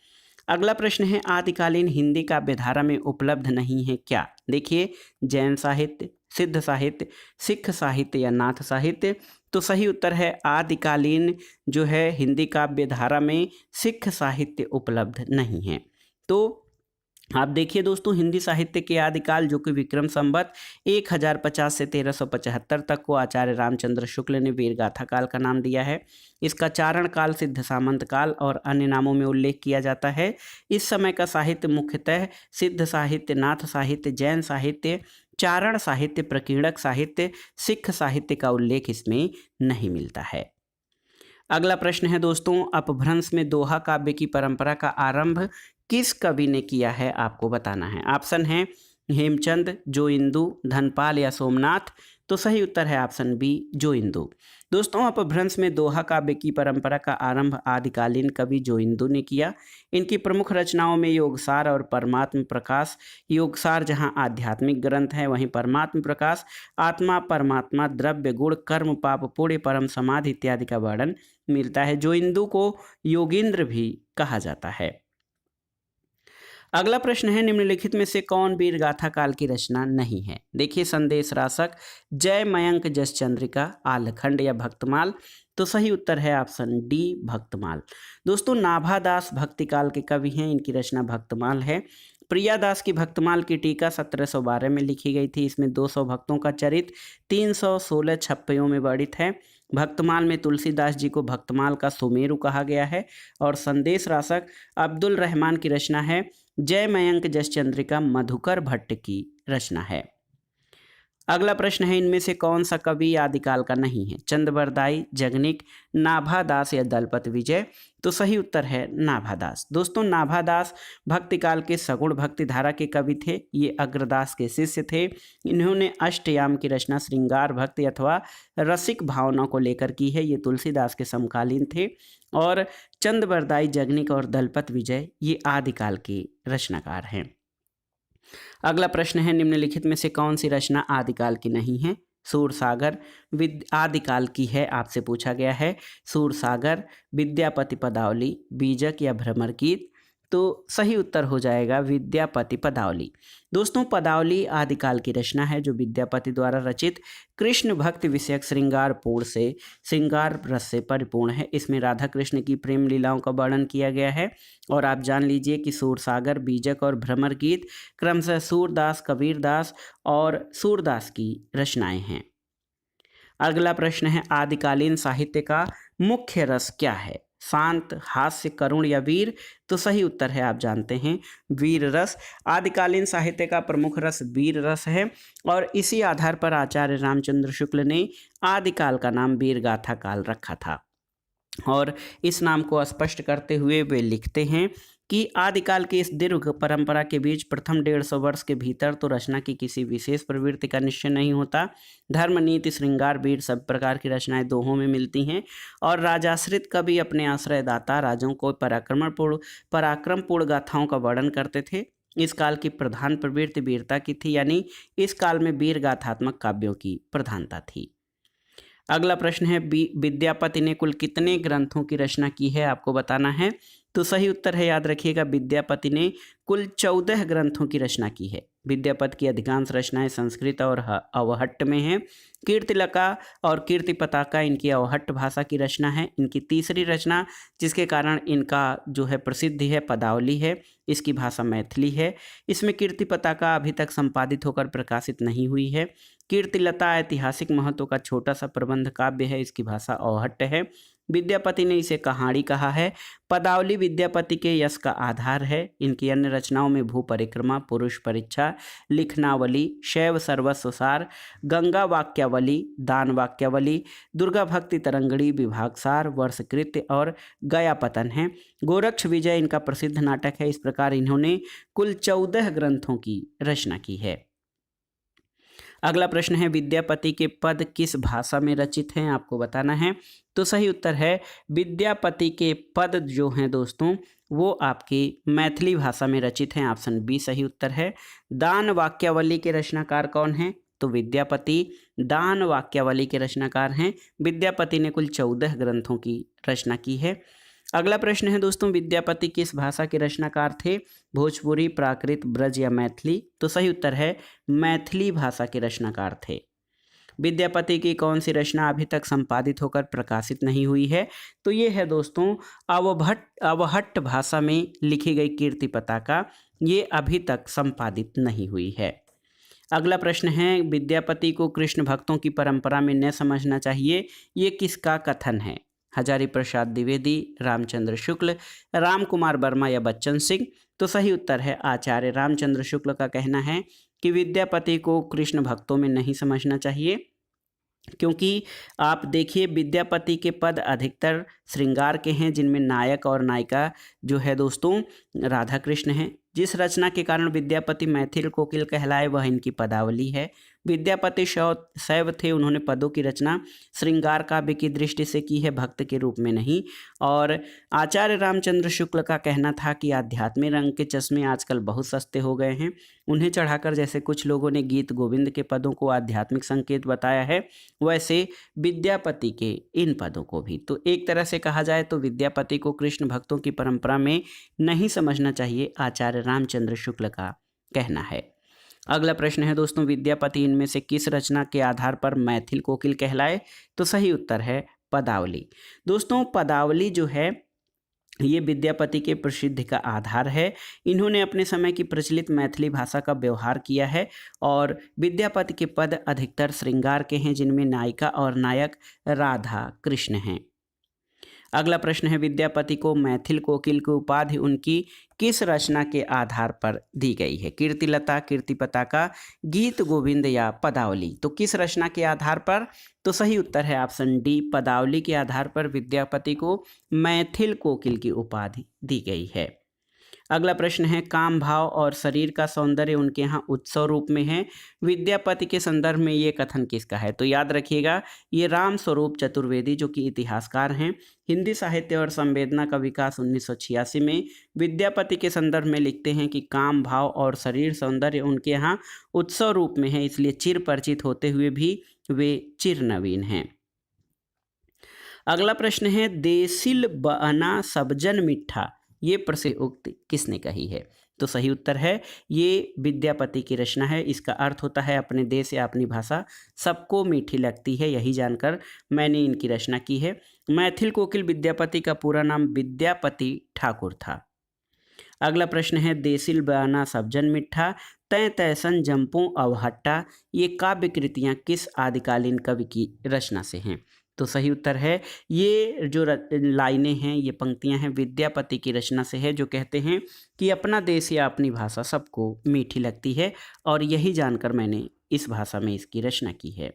अगला प्रश्न है, आदिकालीन हिंदी काव्यधारा में उपलब्ध नहीं है क्या? देखिए, जैन साहित्य, सिद्ध साहित्य, सिख साहित्य या नाथ साहित्य। तो सही उत्तर है आदिकालीन जो है हिंदी काव्य धारा में सिख साहित्य उपलब्ध नहीं है। तो आप देखिए दोस्तों, हिंदी साहित्य के आदिकाल जो कि विक्रम संवत 1050 से 1375 तक को आचार्य रामचंद्र शुक्ल ने वीरगाथा काल का नाम दिया है। इसका चारण काल, सिद्ध सामंत काल और अन्य नामों में उल्लेख किया जाता है। इस समय का साहित्य मुख्यतः सिद्ध साहित्य, नाथ साहित्य, जैन साहित्य, चारण साहित्य, प्रकीर्णक साहित्य, सिख साहित्य का उल्लेख इसमें नहीं मिलता है। अगला प्रश्न है दोस्तों, अपभ्रंश में दोहा काव्य की परंपरा का आरंभ किस कवि ने किया है? आपको बताना है। ऑप्शन है हेमचंद, जोइंदू, धनपाल या सोमनाथ। तो सही उत्तर है ऑप्शन बी, जोइंदू। दोस्तों, अपभ्रंश में दोहा काव्य की परंपरा का आरंभ आदिकालीन कवि जोइंदू ने किया। इनकी प्रमुख रचनाओं में योगसार और परमात्म प्रकाश। योगसार जहां आध्यात्मिक ग्रंथ है, वहीं परमात्म प्रकाश आत्मा, परमात्मा, द्रव्य, गुण, कर्म, पाप, पुण्य, परम समाधि इत्यादि का वर्णन मिलता है। जोइंदू को योगींद्र भी कहा जाता है। अगला प्रश्न है, निम्नलिखित में से कौन वीर गाथा काल की रचना नहीं है? देखिए, संदेश रासक, जय मयंक, जस चंद्रिका, आलखंड या भक्तमाल। तो सही उत्तर है ऑप्शन डी, भक्तमाल। दोस्तों, नाभादास भक्ति काल के कवि हैं, इनकी रचना भक्तमाल है। प्रियादास की भक्तमाल की टीका 1712 में लिखी गई थी। इसमें 200 भक्तों का चरित्र 316 छप्पयों में वर्णित है। भक्तमाल में तुलसीदास जी को भक्तमाल का सुमेरु कहा गया है। और संदेश रासक अब्दुल रहमान की रचना है। जय मयंक, जस चंद्रिका मधुकर भट्ट की रचना है। अगला प्रश्न है, इनमें से कौन सा कवि आदिकाल का नहीं है? चंद्रबरदाई, जगनिक, नाभादास या दलपत विजय। तो सही उत्तर है नाभादास। दोस्तों, नाभादास भक्ति काल के सगुण भक्ति धारा के कवि थे। ये अग्रदास के शिष्य थे। इन्होंने अष्टयाम की रचना श्रृंगार भक्ति अथवा रसिक भावना को लेकर की है। ये तुलसीदास के समकालीन थे। और चंद्रबरदाई, जगनिक और दलपत विजय ये आदिकाल के रचनाकार हैं। अगला प्रश्न है, निम्नलिखित में से कौन सी रचना आदिकाल की नहीं है? सूरसागर आदिकाल की है, आपसे पूछा गया है। सूरसागर, विद्यापति पदावली, बीजक या भ्रमर गीत। तो सही उत्तर हो जाएगा विद्यापति पदावली। दोस्तों, पदावली आदिकाल की रचना है जो विद्यापति द्वारा रचित कृष्ण भक्ति विषयक श्रृंगार रस से परिपूर्ण है। इसमें राधा कृष्ण की प्रेम लीलाओं का वर्णन किया गया है। और आप जान लीजिए कि सूरसागर, बीजक और भ्रमर गीत क्रमशः सूरदास, कबीरदास और सूरदास की रचनाएं हैं। अगला प्रश्न है, आदिकालीन साहित्य का मुख्य रस क्या है? शांत, हास्य, करुण या वीर। तो सही उत्तर है आप जानते हैं वीर रस। आदिकालीन साहित्य का प्रमुख रस वीर रस है। और इसी आधार पर आचार्य रामचंद्र शुक्ल ने आदिकाल का नाम वीर गाथा काल रखा था। और इस नाम को स्पष्ट करते हुए वे लिखते हैं कि आदिकाल की इस दीर्घ परंपरा के बीच प्रथम 150 वर्ष के भीतर तो रचना की किसी विशेष प्रवृत्ति का निश्चय नहीं होता। धर्म, नीति, श्रृंगार, वीर सब प्रकार की रचनाएं दोहों में मिलती हैं। और राजाश्रित कवि अपने आश्रयदाता राजाओं को पराक्रमपूर्ण गाथाओं का वर्णन करते थे। इस काल की प्रधान प्रवृत्ति वीरता की थी, यानी इस काल में वीर गाथात्मक काव्यों की प्रधानता थी। अगला प्रश्न है, विद्यापति ने कुल कितने ग्रंथों की रचना की है? आपको बताना है। तो सही उत्तर है, याद रखिएगा, विद्यापति ने कुल 14 ग्रंथों की रचना की है। विद्यापति की अधिकांश रचनाएं संस्कृत और अवहट्ट में हैं। कीर्तिलका और कीर्ति पताका इनकी अवहट्ट भाषा की रचना है। इनकी तीसरी रचना जिसके कारण इनका जो है प्रसिद्धि है पदावली है। इसकी भाषा मैथिली है। इसमें कीर्ति पताका अभी तक संपादित होकर प्रकाशित नहीं हुई है। कीर्तिलता ऐतिहासिक महत्व का छोटा सा प्रबंध काव्य है। इसकी भाषा अवहट्ट है। विद्यापति ने इसे कहानी कहा है। पदावली विद्यापति के यश का आधार है। इनकी अन्य रचनाओं में भू परिक्रमा, पुरुष परीक्षा, लिखनावली, शैव सर्वस्वसार, गंगा वाक्यावली, दान वाक्यावली, दुर्गा भक्ति तरंगड़ी, विभागसार, वर्षकृत्य और गयापतन है। गोरक्ष विजय इनका प्रसिद्ध नाटक है। इस प्रकार इन्होंने कुल 14 ग्रंथों की रचना की है। अगला प्रश्न है विद्यापति के पद किस भाषा में रचित हैं, आपको बताना है। तो सही उत्तर है विद्यापति के पद जो हैं दोस्तों वो आपकी मैथिली भाषा में रचित हैं। ऑप्शन बी सही उत्तर है। दान वाक्यावली के रचनाकार कौन हैं? तो विद्यापति दान वाक्यावली के रचनाकार हैं। विद्यापति ने कुल 14 ग्रंथों की रचना की है। अगला प्रश्न है दोस्तों विद्यापति किस भाषा के रचनाकार थे? भोजपुरी, प्राकृत, ब्रज या मैथिली? तो सही उत्तर है मैथिली भाषा के रचनाकार थे। विद्यापति की कौन सी रचना अभी तक संपादित होकर प्रकाशित नहीं हुई है? तो ये है दोस्तों अवहट्ट भाषा में लिखी गई कीर्ति पताका, ये अभी तक संपादित नहीं हुई है। अगला प्रश्न है विद्यापति को कृष्ण भक्तों की परंपरा में न समझना चाहिए, ये किसका कथन है? हजारी प्रसाद द्विवेदी, रामचंद्र शुक्ल, राम कुमार वर्मा या बच्चन सिंह? तो सही उत्तर है आचार्य रामचंद्र शुक्ल का कहना है कि विद्यापति को कृष्ण भक्तों में नहीं समझना चाहिए, क्योंकि आप देखिए विद्यापति के पद अधिकतर श्रृंगार के हैं, जिनमें नायक और नायिका जो है दोस्तों राधा कृष्ण हैं। जिस रचना के कारण विद्यापति मैथिल कोकिल कहलाए वह इनकी पदावली है। विद्यापति शैव थे, उन्होंने पदों की रचना श्रृंगार काव्य की दृष्टि से की है, भक्त के रूप में नहीं। और आचार्य रामचंद्र शुक्ल का कहना था कि आध्यात्मिक रंग के चश्मे आजकल बहुत सस्ते हो गए हैं, उन्हें चढ़ाकर जैसे कुछ लोगों ने गीत गोविंद के पदों को आध्यात्मिक संकेत बताया है, वैसे विद्यापति के इन पदों को भी। तो एक तरह से कहा जाए तो विद्यापति को कृष्ण भक्तों की परंपरा में नहीं समझना चाहिए, आचार्य रामचंद्र शुक्ल का कहना है। अगला प्रश्न है दोस्तों विद्यापति इनमें से किस रचना के आधार पर मैथिल कोकिल कहलाए? तो सही उत्तर है पदावली। दोस्तों पदावली जो है ये विद्यापति के प्रसिद्धि का आधार है। इन्होंने अपने समय की प्रचलित मैथिली भाषा का व्यवहार किया है और विद्यापति के पद अधिकतर श्रृंगार के हैं, जिनमें नायिका और नायक राधा कृष्ण हैं। अगला प्रश्न है विद्यापति को मैथिल कोकिल की उपाधि उनकी किस रचना के आधार पर दी गई है? कीर्तिलता, कीर्ति पताका, गीत गोविंद या पदावली? तो किस रचना के आधार पर? तो सही उत्तर है ऑप्शन डी, पदावली के आधार पर विद्यापति को मैथिल कोकिल की उपाधि दी गई है। अगला प्रश्न है काम भाव और शरीर का सौंदर्य उनके यहाँ उत्सव रूप में है, विद्यापति के संदर्भ में ये कथन किसका है? तो याद रखिएगा ये राम स्वरूप चतुर्वेदी जो कि इतिहासकार हैं। हिंदी साहित्य और संवेदना का विकास 1986 में विद्यापति के संदर्भ में लिखते हैं कि काम भाव और शरीर सौंदर्य उनके यहाँ उत्सव रूप में है, इसलिए चिर परिचित होते हुए भी वे चिर नवीन हैं। अगला प्रश्न है देसिल बना सबजन मिठा, ये प्रसिद्ध उक्ति किसने कही है? तो सही उत्तर है ये विद्यापति की रचना है। इसका अर्थ होता है अपने देश या अपनी भाषा सबको मीठी लगती है, यही जानकर मैंने इनकी रचना की है। मैथिल कोकिल विद्यापति का पूरा नाम विद्यापति ठाकुर था। अगला प्रश्न है देसिल बयाना सब्जन मिठा तय तैसन जंपू अवहट्टा, ये काव्य कृतियाँ किस आदिकालीन कवि की रचना से हैं? तो सही उत्तर है ये जो लाइनें हैं, ये पंक्तियां हैं विद्यापति की रचना से है, जो कहते हैं कि अपना देश या अपनी भाषा सबको मीठी लगती है, और यही जानकर मैंने इस भाषा में इसकी रचना की है।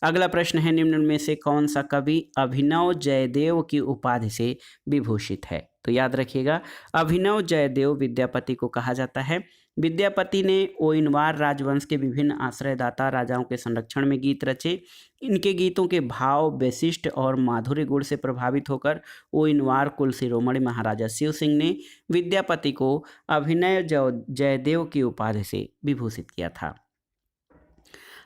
अगला प्रश्न है निम्न में से कौन सा कवि अभिनव जयदेव की उपाधि से विभूषित है? तो याद रखिएगा अभिनव जयदेव विद्यापति को कहा जाता है। विद्यापति ने ओइनवार राजवंश के विभिन्न आश्रयदाता राजाओं के संरक्षण में गीत रचे। इनके गीतों के भाव, वैशिष्ट और माधुर्य गुण से प्रभावित होकर ओइनवार कुल शिरोमणि महाराजा शिव सिंह ने विद्यापति को अभिनव जयदेव की उपाधि से विभूषित किया था।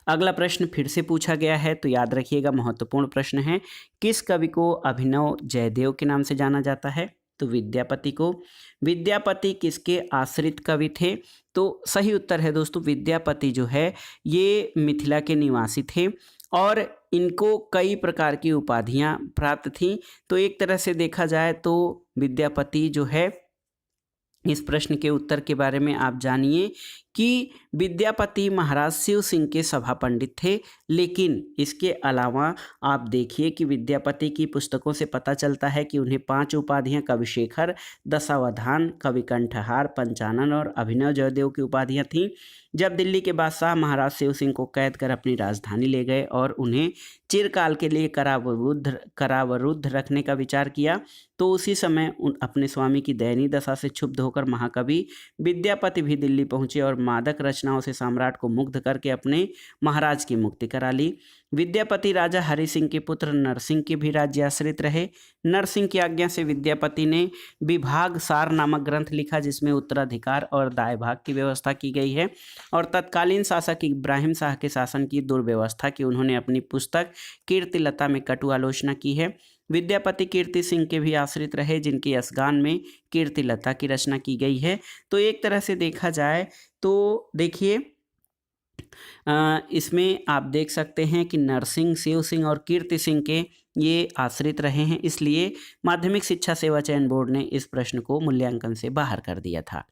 अगला प्रश्न फिर से पूछा गया है, तो याद रखिएगा महत्वपूर्ण प्रश्न है। किस कवि को अभिनव जयदेव के नाम से जाना जाता है? तो विद्यापति को। विद्यापति किसके आश्रित कवि थे? तो सही उत्तर है दोस्तों विद्यापति जो है ये मिथिला के निवासी थे और इनको कई प्रकार की उपाधियां प्राप्त थीं। तो एक तरह से देखा जाए तो विद्यापति जो है, इस प्रश्न के उत्तर के बारे में आप जानिए कि विद्यापति महाराज शिव सिंह के सभा पंडित थे, लेकिन इसके अलावा आप देखिए कि विद्यापति की पुस्तकों से पता चलता है कि उन्हें 5 उपाधियां कविशेखर, दशावधान, कवि कंठहार, पंचानन और अभिनव जयदेव की उपाधियां थीं। जब दिल्ली के बादशाह महाराज शिव सिंह को कैद कर अपनी राजधानी ले गए और उन्हें चिरकाल के लिए कारावरुद्ध रखने का विचार किया, तो उसी समय अपने स्वामी की दयनीय दशा से क्षुब्ध होकर महाकवि विद्यापति भी दिल्ली पहुंचे और मादक रचनाओं से सम्राट को मुग्ध करके अपने महाराज की मुक्ति करा ली। विद्यापति राजा हरि सिंह के पुत्र नरसिंह के भी राज्य आश्रित रहे। नरसिंह की आज्ञा से विद्यापति ने विभाग सार नामक ग्रंथ लिखा, जिसमें उत्तराधिकार और दाय भाग की व्यवस्था की गई है। और तत्कालीन शासक इब्राहिम शाह के शासन की दुर्व्यवस्था की उन्होंने अपनी पुस्तक कीर्तिलता में कटु आलोचना की है। विद्यापति कीर्ति सिंह के भी आश्रित रहे, जिनके यशगान में कीर्तिलता की रचना की गई है। तो एक तरह से देखा जाए तो देखिए इसमें आप देख सकते हैं कि नरसिंह, शिव सिंह और कीर्ति सिंह के ये आश्रित रहे हैं, इसलिए माध्यमिक शिक्षा सेवा चयन बोर्ड ने इस प्रश्न को मूल्यांकन से बाहर कर दिया था।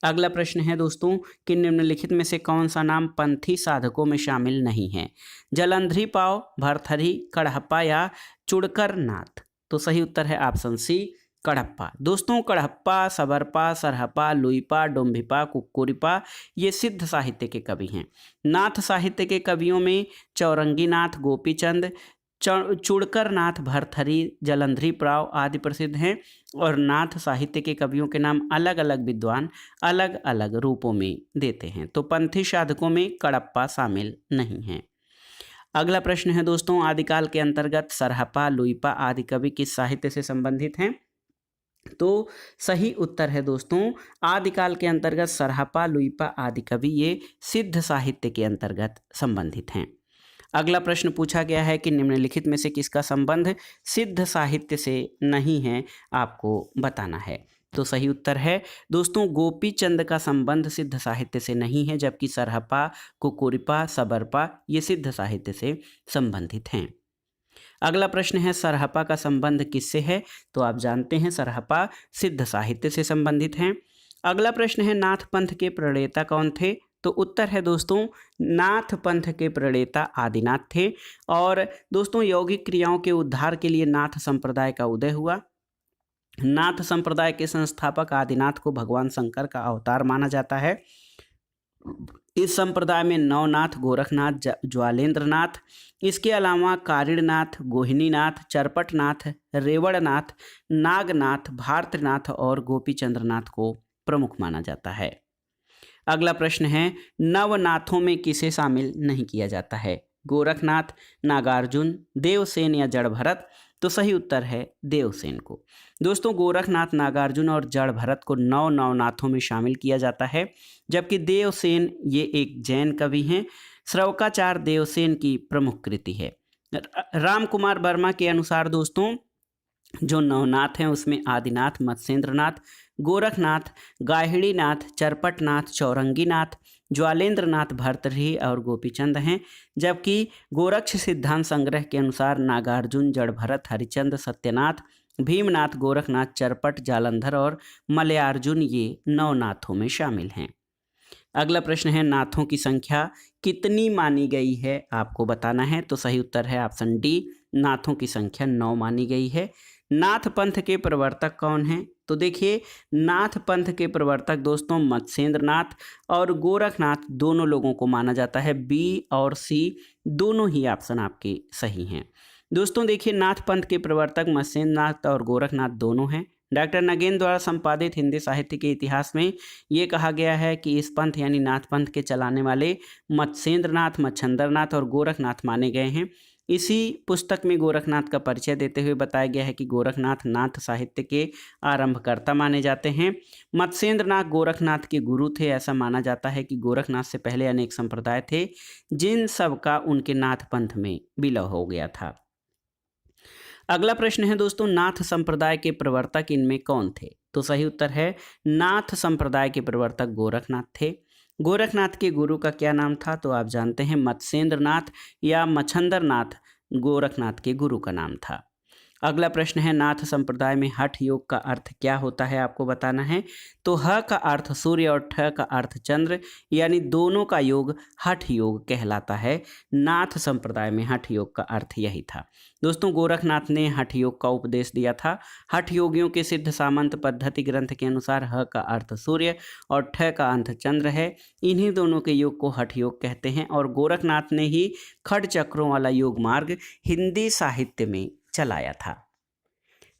अगला प्रश्न है दोस्तों कि निम्नलिखित में से कौन सा नाम पंथी साधकों में शामिल नहीं है? जलंधरी पाव, भरथरी, कड़हप्पा या चुड़कर नाथ। तो सही उत्तर है ऑप्शन सी, कड़हप्पा। दोस्तों कड़हप्पा, सबरपा, सरहपा, लुईपा, डोम्भिपा, कुक्कुरिपा ये सिद्ध साहित्य के कवि हैं। नाथ साहित्य के कवियों में चौरंगी नाथ, गोपीचंद, चुड़कर नाथ, भरथरी, जलंधरी प्राव आदि प्रसिद्ध हैं। और नाथ साहित्य के कवियों के नाम अलग अलग विद्वान अलग अलग रूपों में देते हैं। तो पंथी साधकों में कड़प्पा शामिल नहीं है। अगला प्रश्न है दोस्तों, आदिकाल के अंतर्गत सरहपा, लुईपा आदि कवि किस साहित्य से संबंधित हैं? तो सही उत्तर है दोस्तों, आदिकाल के अंतर्गत सरहपा, लुईपा आदि कवि ये सिद्ध साहित्य के अंतर्गत संबंधित हैं। अगला प्रश्न पूछा गया है कि निम्नलिखित में से किसका संबंध सिद्ध साहित्य से नहीं है, आपको बताना है। तो सही उत्तर है दोस्तों, गोपीचंद का संबंध सिद्ध साहित्य से नहीं है, जबकि सरहपा, कुक्कुरिपा, सबरपा ये सिद्ध साहित्य से संबंधित हैं। अगला प्रश्न है सरहपा का संबंध किससे है? तो आप जानते हैं सरहपा सिद्ध साहित्य से संबंधित हैं। अगला प्रश्न है नाथ पंथ के प्रणेता कौन थे? तो उत्तर है दोस्तों, नाथ पंथ के प्रणेता आदिनाथ थे। और दोस्तों यौगिक क्रियाओं के उद्धार के लिए नाथ संप्रदाय का उदय हुआ। नाथ संप्रदाय के संस्थापक आदिनाथ को भगवान शंकर का अवतार माना जाता है। इस संप्रदाय में नवनाथ, गोरखनाथ, ज्वालेंद्रनाथ, इसके अलावा कारिणनाथ, गोहिनीनाथ, चरपटनाथ, रेवड़नाथ, नागनाथ, भारतनाथ और गोपीचंद्रनाथ को प्रमुख माना जाता है। अगला प्रश्न है नवनाथों में किसे शामिल नहीं किया जाता है? गोरखनाथ, नागार्जुन, देवसेन या जड़भरत। तो सही उत्तर है देवसेन को। दोस्तों गोरखनाथ, नागार्जुन और जड़भरत को नवनाथों में शामिल किया जाता है, जबकि देवसेन ये एक जैन कवि हैं। श्रवकाचार देवसेन की प्रमुख कृति है। राम कुमार वर्मा के अनुसार दोस्तों जो नवनाथ हैं उसमें आदिनाथ, मत्स्येंद्रनाथ, गोरखनाथ, गाहिड़ीनाथ, चरपटनाथ, चौरंगीनाथ, ज्वालेंद्रनाथ, भर्तृहरि और गोपीचंद हैं। जबकि गोरक्ष सिद्धांत संग्रह के अनुसार नागार्जुन, जड़भरत, हरिचंद, सत्यनाथ, भीमनाथ, गोरखनाथ, चरपट, जालंधर और मलयार्जुन ये नवनाथों में शामिल हैं। अगला प्रश्न है नाथों की संख्या कितनी मानी गई है, आपको बताना है। तो सही उत्तर है ऑप्शन डी, नाथों की संख्या 9 मानी गई है। नाथ पंथ के प्रवर्तक कौन हैं? तो देखिए नाथ पंथ के प्रवर्तक दोस्तों मत्स्येंद्रनाथ और गोरखनाथ दोनों लोगों को माना जाता है। बी और सी दोनों ही ऑप्शन आपके सही हैं। दोस्तों देखिए नाथ पंथ के प्रवर्तक मत्स्येंद्रनाथ और गोरखनाथ दोनों हैं। डॉक्टर नगेन द्वारा संपादित हिंदी साहित्य के इतिहास में ये कहा गया है कि इस पंथ यानी नाथ पंथ के चलाने वाले मत्स्येंद्रनाथ, मच्छंदरनाथ और गोरखनाथ माने गए हैं। इसी पुस्तक में गोरखनाथ का परिचय देते हुए बताया गया है कि गोरखनाथ नाथ साहित्य के आरंभकर्ता माने जाते हैं। मत्स्येंद्रनाथ गोरखनाथ के गुरु थे। ऐसा माना जाता है कि गोरखनाथ से पहले अनेक संप्रदाय थे, जिन सब का उनके नाथ पंथ में विलय हो गया था। अगला प्रश्न है दोस्तों नाथ संप्रदाय के प्रवर्तक इनमें कौन थे? तो सही उत्तर है नाथ संप्रदाय के प्रवर्तक गोरखनाथ थे। गोरखनाथ के गुरु का क्या नाम था? तो आप जानते हैं मत्स्येंद्रनाथ या मच्छंदरनाथ गोरखनाथ के गुरु का नाम था। अगला प्रश्न है नाथ संप्रदाय में हठ योग का अर्थ क्या होता है, आपको बताना है। तो ह का अर्थ सूर्य और ठ का अर्थ चंद्र, यानी दोनों का योग हठ योग कहलाता है। नाथ संप्रदाय में हठ योग का अर्थ यही था। दोस्तों गोरखनाथ ने हठ योग का उपदेश दिया था। हठ योगियों के सिद्ध सामंत पद्धति ग्रंथ के अनुसार ह का अर्थ सूर्य और ठ का अर्थ चंद्र है। इन्हीं दोनों के योग को हठ योग कहते हैं और गोरखनाथ ने ही खड़ चक्रों वाला योग मार्ग हिंदी साहित्य में चलाया था।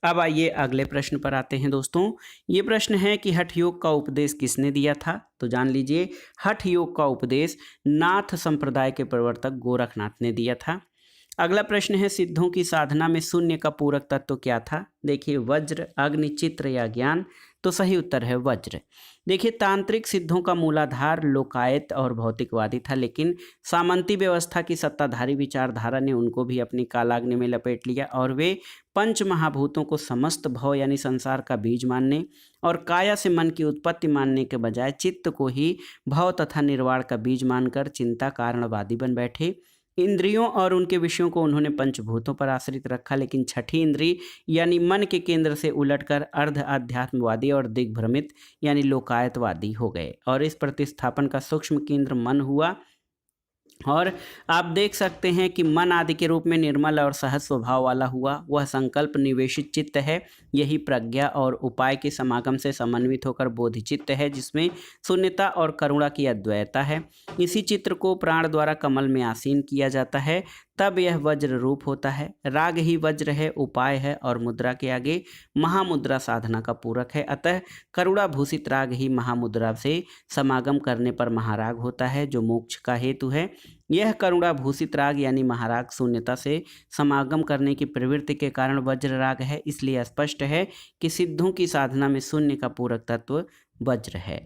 अब आइए अगले प्रश्न पर आते हैं दोस्तों। ये प्रश्न है कि हठ योग का उपदेश किसने दिया था? तो जान लीजिए, हठ योग का उपदेश नाथ संप्रदाय के प्रवर्तक गोरखनाथ ने दिया था। अगला प्रश्न है, सिद्धों की साधना में शून्य का पूरक तत्व क्या था? देखिए, वज्र, अग्नि, चित्र या ज्ञान। तो सही उत्तर है वज्र। देखिए, तांत्रिक सिद्धों का मूलाधार लोकायत और भौतिकवादी था, लेकिन सामंती व्यवस्था की सत्ताधारी विचारधारा ने उनको भी अपनी कालाग्नि में लपेट लिया और वे पंच महाभूतों को समस्त भव यानी संसार का बीज मानने और काया से मन की उत्पत्ति मानने के बजाय चित्त को ही भव तथा निर्वाण का बीज मानकर चिंता कारणवादी बन बैठे। इंद्रियों और उनके विषयों को उन्होंने पंचभूतों पर आश्रित रखा, लेकिन छठी इंद्री यानी मन के केंद्र से उलटकर अर्ध अध्यात्मवादी और दिग्भ्रमित यानी लोकायतवादी हो गए और इस प्रतिस्थापन का सूक्ष्म केंद्र मन हुआ। और आप देख सकते हैं कि मन आदि के रूप में निर्मल और सहज स्वभाव वाला हुआ। वह संकल्प निवेशित चित्त है। यही प्रज्ञा और उपाय के समागम से समन्वित होकर बोधिचित्त है, जिसमें शून्यता और करुणा की अद्वैता है। इसी चित्र को प्राण द्वारा कमल में आसीन किया जाता है, तब यह वज्र रूप होता है। राग ही वज्र है, उपाय है और मुद्रा के आगे महामुद्रा साधना का पूरक है। अतः करुणा भूषित राग ही महामुद्रा से समागम करने पर महाराग होता है, जो मोक्ष का हेतु है। यह करुणा भूषित राग यानी महाराग शून्यता से समागम करने की प्रवृत्ति के कारण वज्र राग है। इसलिए स्पष्ट है कि सिद्धों की साधना में शून्य का पूरक तत्व वज्र है।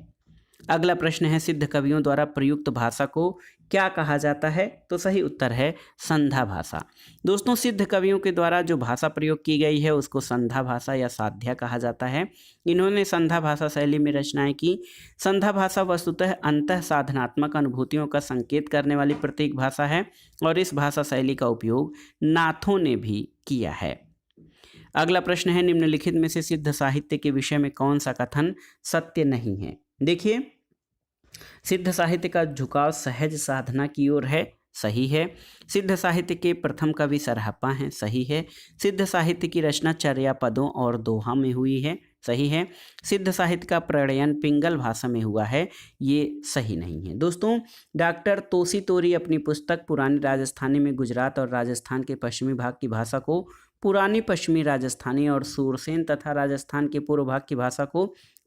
अगला प्रश्न है, सिद्ध कवियों द्वारा प्रयुक्त भाषा को क्या कहा जाता है? तो सही उत्तर है संध्या भाषा। दोस्तों, सिद्ध कवियों के द्वारा जो भाषा प्रयोग की गई है उसको संध्या भाषा या साध्या कहा जाता है। इन्होंने संध्या भाषा शैली में रचनाएं की। संध्या भाषा वस्तुतः अंतः साधनात्मक अनुभूतियों का संकेत करने वाली प्रतीक भाषा है और इस भाषा शैली का उपयोग नाथों ने भी किया है। अगला प्रश्न है, निम्नलिखित में से सिद्ध साहित्य के विषय में कौन सा कथन सत्य नहीं है? देखिए, सिद्ध साहित्य का झुकाव सहज साधना की ओर है, सही है। सिद्ध साहित्य के प्रथम कवि सरहप्पा हैं, सही है। सिद्ध साहित्य की रचना चर्या पदों और दोहा में हुई है, सही है। सिद्ध साहित्य का प्रणयन पिंगल भाषा में हुआ है, ये सही नहीं है। दोस्तों, डॉक्टर तोसी तोरी अपनी पुस्तक पुरानी राजस्थानी में गुजरात और राजस्थान के पश्चिमी भाग की भाषा को पुरानी पश्चिमी राजस्थानी और सूरसेन तथा राजस्थान के पूर्व भाग की भाषा को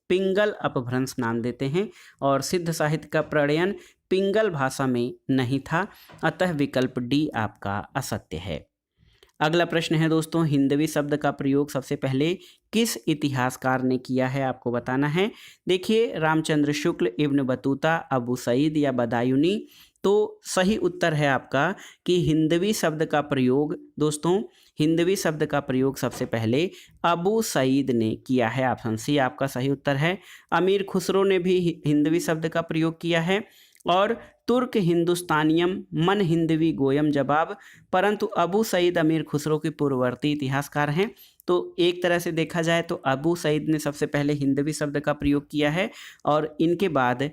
पिंगल अपभ्रंश नाम देते हैं और सिद्ध साहित्य का प्रणयन पिंगल भाषा में नहीं था, अतः विकल्प डी आपका असत्य है। अगला प्रश्न है दोस्तों, हिंदवी शब्द का प्रयोग सबसे पहले किस इतिहासकार ने किया है? आपको बताना है। देखिए, रामचंद्र शुक्ल, इब्न बतूता, अबू सईद या बदायूनी। तो सही उत्तर है आपका कि हिंदवी शब्द का प्रयोग, दोस्तों हिंदवी शब्द का प्रयोग सबसे पहले अबू सईद ने किया है। ऑप्शन सी आपका सही उत्तर है। अमीर खुसरो ने भी हिंदवी शब्द का प्रयोग किया है और तुर्क हिंदुस्तानियम मन हिंदवी गोयम जवाब, परंतु अबू सईद अमीर खुसरो के पूर्ववर्ती इतिहासकार हैं। तो एक तरह से देखा जाए तो अबू सईद ने सबसे पहले हिंदवी शब्द का प्रयोग किया है और इनके बाद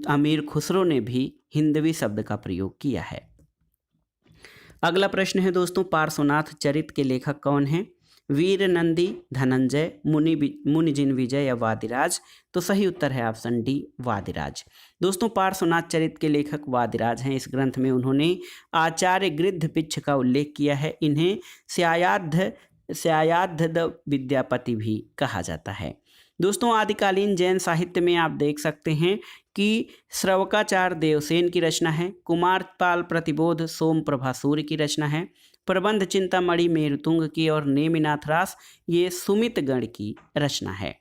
अमीर खुसरो ने भी हिंदवी शब्द का प्रयोग किया है। अगला प्रश्न है दोस्तों, पार्श्वनाथ चरित के लेखक कौन हैं? वीर नंदी, धनंजय, मुनिजिन विजय या वादिराज। तो सही उत्तर है ऑप्शन डी वादिराज। दोस्तों, पार्श्वनाथ चरित के लेखक वादिराज हैं। इस ग्रंथ में उन्होंने आचार्य गृद्धपिच्छ का उल्लेख किया है। इन्हें स्यायाद्ध विद्यापति भी कहा जाता है। दोस्तों, आदिकालीन जैन साहित्य में आप देख सकते हैं कि श्रवकाचार्य देवसेन की रचना है। कुमारपाल प्रतिबोध सोम प्रभासूर्य की रचना है। प्रबंध चिंतामणि मेरुतुंग की और नेमिनाथ रास ये सुमितगण की रचना है।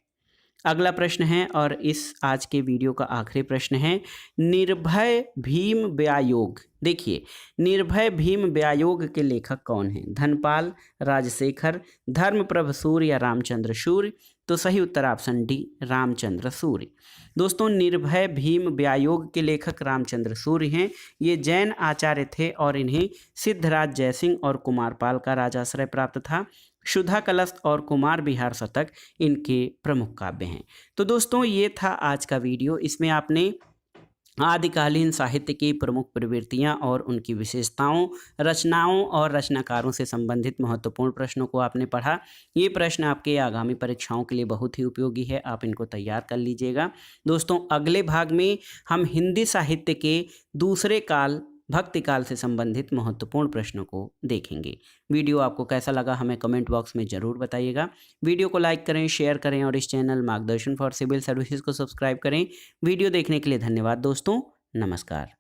अगला प्रश्न है और इस आज के वीडियो का आखिरी प्रश्न है, निर्भय भीम व्यायोग। देखिए, निर्भय भीम व्यायोग के लेखक कौन हैं? धनपाल, राजशेखर, धर्मप्रभ सूर्य या रामचंद्र सूर्य। तो सही उत्तर ऑप्शन डी रामचंद्र सूर्य। दोस्तों, निर्भय भीम व्यायोग के लेखक रामचंद्र सूर्य हैं। ये जैन आचार्य थे और इन्हें सिद्धराज जयसिंह और कुमारपाल का राजाश्रय प्राप्त था। शुद्धा कलश और कुमार विहार शतक इनके प्रमुख काव्य हैं। तो दोस्तों, ये था आज का वीडियो। इसमें आपने आदिकालीन साहित्य की प्रमुख प्रवृत्तियां और उनकी विशेषताओं, रचनाओं और रचनाकारों से संबंधित महत्वपूर्ण प्रश्नों को आपने पढ़ा। ये प्रश्न आपके आगामी परीक्षाओं के लिए बहुत ही उपयोगी है, आप इनको तैयार कर लीजिएगा। दोस्तों, अगले भाग में हम हिंदी साहित्य के दूसरे काल भक्ति काल से संबंधित महत्वपूर्ण प्रश्नों को देखेंगे। वीडियो आपको कैसा लगा हमें कमेंट बॉक्स में ज़रूर बताइएगा। वीडियो को लाइक करें, शेयर करें और इस चैनल मार्गदर्शन फॉर सिविल सर्विसेज को सब्सक्राइब करें। वीडियो देखने के लिए धन्यवाद दोस्तों। नमस्कार।